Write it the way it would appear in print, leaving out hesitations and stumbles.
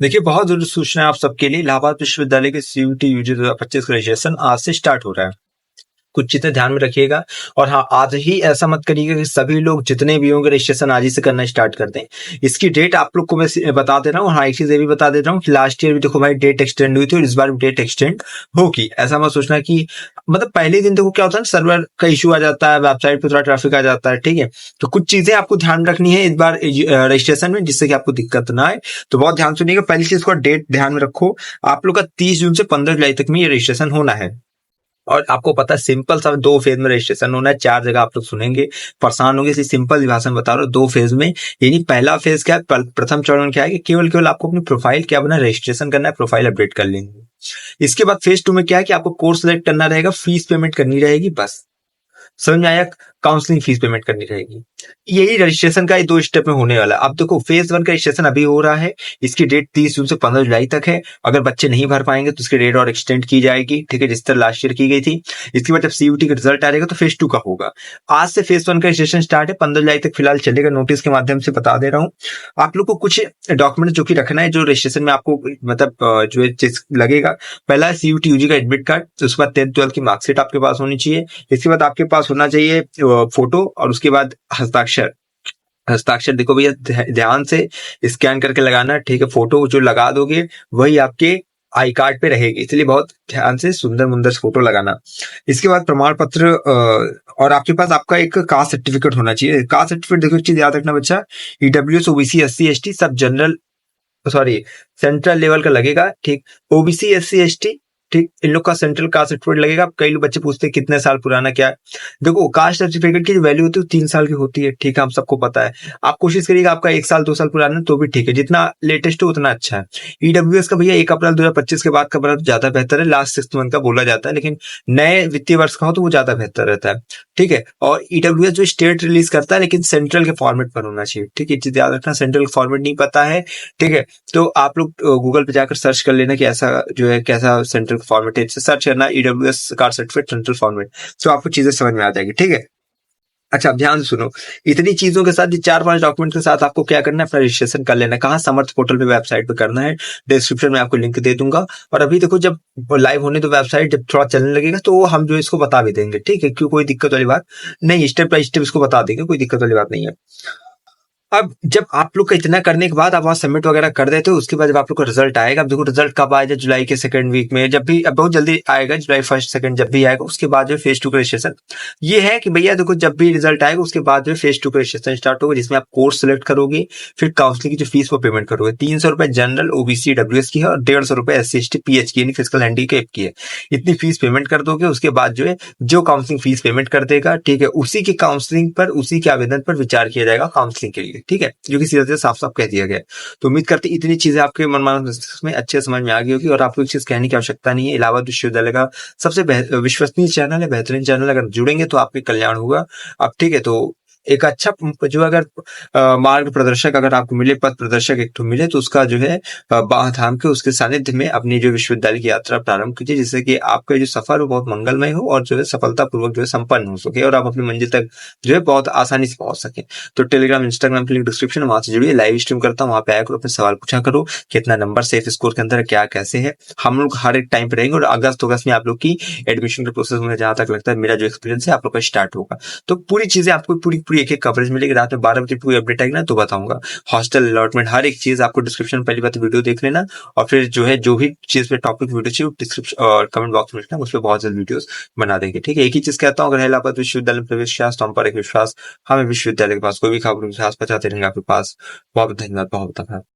देखिए, बहुत ज़रूरी सूचना है आप सबके लिए। इलाहाबाद विश्वविद्यालय के सीयूटी यूजी 2025 का रजिस्ट्रेशन आज से स्टार्ट हो रहा है। कुछ चीजें ध्यान में रखिएगा। और हाँ, आज ही ऐसा मत करिएगा कि सभी लोग जितने भी होंगे रजिस्ट्रेशन आज ही से करना स्टार्ट कर दें। इसकी डेट आप लोग को मैं बता दे रहा हूँ। हाँ, एक चीज ये भी बता दे रहा हूँ कि लास्ट ईयर भी देखो भाई डेट एक्सटेंड हुई थी और इस बार भी डेट एक्सटेंड होगी। ऐसा मत सोचना कि मतलब पहले दिन देखो क्या होता है, सर्वर का इशू आ जाता है, वेबसाइट पे थोड़ा ट्रैफिक आ जाता है, ठीक है। तो कुछ चीजें आपको ध्यान रखनी है इस बार रजिस्ट्रेशन में, जिससे कि आपको दिक्कत ना आए। तो बहुत ध्यान सुनिएगा। पहली चीज को डेट ध्यान में रखो, आप लोग का 30 जून से 15 जुलाई तक में ये रजिस्ट्रेशन होना है। और आपको पता है सिंपल सा 2 फेज में रजिस्ट्रेशन होना है। 4 जगह आप लोग सुनेंगे, परेशान होंगे। इसी सिंपल भाषा में बता रहा हूँ, 2 फेज में। यानी पहला फेज क्या है, प्रथम चरण क्या है कि केवल आपको अपनी प्रोफाइल क्या बना, रजिस्ट्रेशन करना है, प्रोफाइल अपडेट कर लेंगे। इसके बाद फेज 2 में क्या है कि आपको कोर्स सेलेक्ट करना रहेगा, फीस पेमेंट करनी रहेगी, बस। समझ में आया? काउंसलिंग फीस पेमेंट करनी रहेगी। यही रजिस्ट्रेशन का 2 स्टेप में होने वाला है। अब देखो फेज 1 का रजिस्ट्रेशन अभी हो रहा है। इसकी डेट 30 जून से 15 जुलाई तक है। अगर बच्चे नहीं भर पाएंगे तो इसकी डेट और एक्सटेंड की जाएगी, ठीक है, जिस तरह लास्ट ईयर की गई थी। इसके बाद जब सीयूटी का रिजल्ट आएगा तो फेज 2 का होगा। आज से फेज 1 का रजिस्ट्रेशन स्टार्ट है, 15 जुलाई तक फिलहाल चलेगा। नोटिस के माध्यम से बता दे रहा हूँ। आप लोग को कुछ डॉक्यूमेंट जो कि रखना है जो रजिस्ट्रेशन में आपको मतलब जो चीज लगेगा। पहला है सीयूटी यूजी का एडमिट कार्ड, उसके बाद 10th 12th की मार्कशीट आपके पास होनी चाहिए। इसके बाद आपके पास होना चाहिए फोटो, और उसके बाद हस्ताक्षर। हस्ताक्षर देखो भैया ध्यान से स्कैन करके लगाना, ठीक है। फोटो जो लगा दोगे वही आपके आई कार्ड पे रहेगी, इसलिए बहुत ध्यान से सुंदर मुंदर फोटो लगाना। इसके बाद प्रमाण पत्र और आपके पास आपका एक कास्ट सर्टिफिकेट होना चाहिए। कास्ट सर्टिफिकेट देखो एक चीज याद रखना बच्चा, ईडब्ल्यूएस ओबीसी एससी एसटी सब जनरल सॉरी सेंट्रल लेवल का लगेगा, ठीक। ओबीसी एससी एसटी, ठीक, इन लोग का सेंट्रल कास्ट सर्टिफिकेट लगेगा। कई लोग बच्चे पूछते हैं कितने साल पुराना क्या है। देखो कास्ट सर्टिफिकेट की जो वैल्यू होती है 3 साल की होती है, ठीक है, हम सबको पता है। आप कोशिश करिएगा आपका 1 साल 2 साल पुराना तो भी ठीक है, जितना लेटेस्ट हो उतना अच्छा है। ईडब्ल्यूएस का भैया 1 अप्रैल 2025 के बाद का बना तो ज्यादा बेहतर है, लास्ट 6 मंथ का बोला जाता है, लेकिन नए वित्तीय वर्ष का हो तो वो ज्यादा बेहतर रहता है, ठीक है। और ईडब्ल्यूएस जो स्टेट रिलीज करता है लेकिन सेंट्रल के फॉर्मेट पर होना चाहिए, ठीक है। चीज याद रखना, सेंट्रल फॉर्मेट नहीं पता है, ठीक है, तो आप लोग गूगल पे जाकर सर्च कर लेना कि ऐसा जो है कैसा सेंट्रल फॉर्मेट है। सर्च करना EWS card certificate central format, तो आपको चीजें समझ में आ जाएगी, ठीक है। अच्छा, अब ध्यान से सुनो। इतनी चीजों के साथ, ये 4-5 डॉक्यूमेंट के साथ आपको क्या करना है, अपना रजिस्ट्रेशन कर लेना। कहाँ? समर्थ पोर्टल पे, वेबसाइट पे करना है। डिस्क्रिप्शन में आपको लिंक दे दूंगा। और अभी देखो जब लाइव होने तो वेबसाइट जब थोड़ा चलने लगेगा तो हम जो इसको बता भी देंगे, ठीक है, क्यों कोई दिक्कत वाली बात नहीं। स्टेप बाय स्टेप इसको बता देंगे, कोई दिक्कत वाली बात नहीं है। अब जब आप लोग का इतना करने के बाद आप वहां सबमिट वगैरह कर देते हो, उसके बाद जब आप लोग का रिजल्ट आएगा, अब देखो रिजल्ट कब आएगा, जुलाई के 2nd वीक में, जब भी अब बहुत जल्दी आएगा, जुलाई 1st 2nd जब भी आएगा, उसके बाद जो फेज 2 का रजिस्ट्रेशन ये है कि भैया देखो जब भी रिजल्ट आएगा उसके बाद जो फेज 2 का रजिस्ट्रेशन स्टार्ट होगा, जिसमें आप कोर्स सेलेक्ट करोगे, फिर काउंसलिंग की जो फीस वो पेमेंट करोगे। 300 रुपए जनरल ओबीसी डब्ल्यूएस की है और 150 रुपए एससी एसटी पीएच की यानी फिजिकल हैंडीकैप की है। इतनी फीस पेमेंट कर दोगे, उसके बाद जो है जो काउंसलिंग फीस पेमेंट कर देगा, ठीक है, उसी की काउंसलिंग पर, उसी के आवेदन पर विचार किया जाएगा काउंसलिंग के लिए, ठीक है, जो कि साफ साफ कह दिया गया। तो उम्मीद करते इतनी चीजें आपके मनमाना में अच्छे समझ में आ गई होगी और आपको एक चीज कहने की आवश्यकता नहीं है। इलाहाबाद विश्वविद्यालय का सबसे विश्वसनीय चैनल है, बेहतरीन चैनल, अगर जुड़ेंगे तो आपके कल्याण होगा। अब ठीक है, तो एक अच्छा जो अगर मार्ग प्रदर्शक अगर आपको मिले, पथ प्रदर्शक एक तो मिले, तो उसका जो है बाह थाम के उसके सानिध्य में अपनी जो विश्वविद्यालय की यात्रा प्रारंभ कीजिए, जिससे कि आपका जो सफर हो बहुत मंगलमय हो और जो है सफलता पूर्वक जो है संपन्न हो सके और आप अपनी मंजिल तक जो है बहुत आसानी से पहुंच सके। तो टेलीग्राम इंस्टाग्राम की लिंक डिस्क्रिप्शन, वहां से जुड़िए। लाइव स्ट्रीम करता हूँ, वहां पे आया करो, अपने सवाल पूछा करो, कितना नंबर सेफ स्कोर के अंदर क्या कैसे है। हम लोग हर एक टाइम पे रहेंगे और अगस्त में आप लोग की एडमिशन के प्रोसेस में जहां तक लगता है मेरा जो एक्सपीरियंस है आप लोग का स्टार्ट होगा। तो पूरी चीजें आपको पूरी एक एक कवरेज मिलेगी। रात में 12 बजे कोई अपडेट आएगी ना तो बताऊंगा। हॉस्टल अलॉटमेंट हर एक चीज आपको डिस्क्रिप्शन, पहली बात वीडियो देख लेना और फिर जो है जो भी चीज पे टॉपिक वीडियो चाहिए डिस्क्रिप्शन और कमेंट बॉक्स में लिखना, उस पर बहुत जल्द वीडियोस बना देंगे, ठीक है। एक ही चीज कहता हूँ, अगर इलाहाबाद विश्वविद्यालय में प्रवेश किया तो हम पर एक विश्वास, हमें विश्वविद्यालय के पास कोई भी खबर विश्वास पहुंचाते रहेंगे आपके पास। बहुत धन्यवाद, बहुत धन्यवाद।